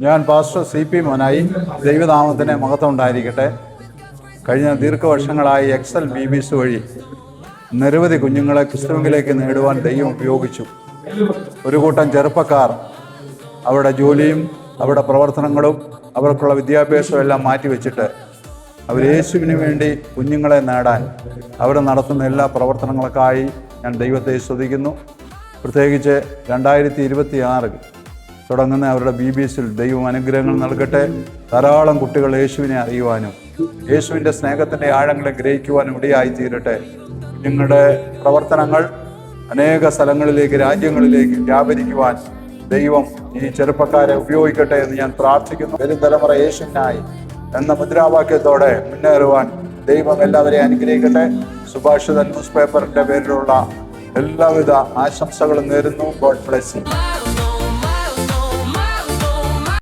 ഞാൻ pastor CP മോനായി. ദൈവനാമത്തിന് മഹത്വം ഉണ്ടായിരിക്കട്ടെ. കഴിഞ്ഞ ദീർഘവർഷങ്ങളായി എക്സൽ BBS വഴി നിരവധി കുഞ്ഞുങ്ങളെ ക്രിസ്തുവിലേക്ക് നേടുവാൻ ദൈവം ഉപയോഗിച്ചു. ഒരു കൂട്ടം ചെറുപ്പക്കാർ അവരുടെ ജോലിയും അവരുടെ പ്രവർത്തനങ്ങളും അവർക്കുള്ള വിദ്യാഭ്യാസവും എല്ലാം മാറ്റിവെച്ചിട്ട് അവർ യേശുവിന് വേണ്ടി കുഞ്ഞുങ്ങളെ നേടാൻ അവർ നടത്തുന്ന എല്ലാ പ്രവർത്തനങ്ങൾക്കായി ഞാൻ ദൈവത്തെ സ്തുതിക്കുന്നു. പ്രത്യേകിച്ച് 2026 തുടങ്ങുന്ന അവരുടെ BBSൽ ദൈവം അനുഗ്രഹങ്ങൾ നൽകട്ടെ. ധാരാളം കുട്ടികൾ യേശുവിനെ അറിയുവാനും യേശുവിൻ്റെ സ്നേഹത്തിൻ്റെ ആഴങ്ങളെ ഗ്രഹിക്കുവാനും ഇടയായി തീരട്ടെ. നിങ്ങളുടെ പ്രവർത്തനങ്ങൾ അനേക സ്ഥലങ്ങളിലേക്ക്, രാജ്യങ്ങളിലേക്ക് വ്യാപരിക്കുവാൻ ദൈവം ഈ ചെറുപ്പക്കാരെ ഉപയോഗിക്കട്ടെ എന്ന് ഞാൻ പ്രാർത്ഥിക്കുന്നു. വരും തലമുറ യേശുവിനായി എന്ന മുദ്രാവാക്യത്തോടെ മുന്നേറുവാൻ ദൈവം എല്ലാവരെയും അനുഗ്രഹിക്കട്ടെ. സുഭാഷിത ന്യൂസ് പേപ്പറിൻ്റെ പേരിലുള്ള എല്ലാവിധ ആശംസകളും നേരുന്നു. God bless you.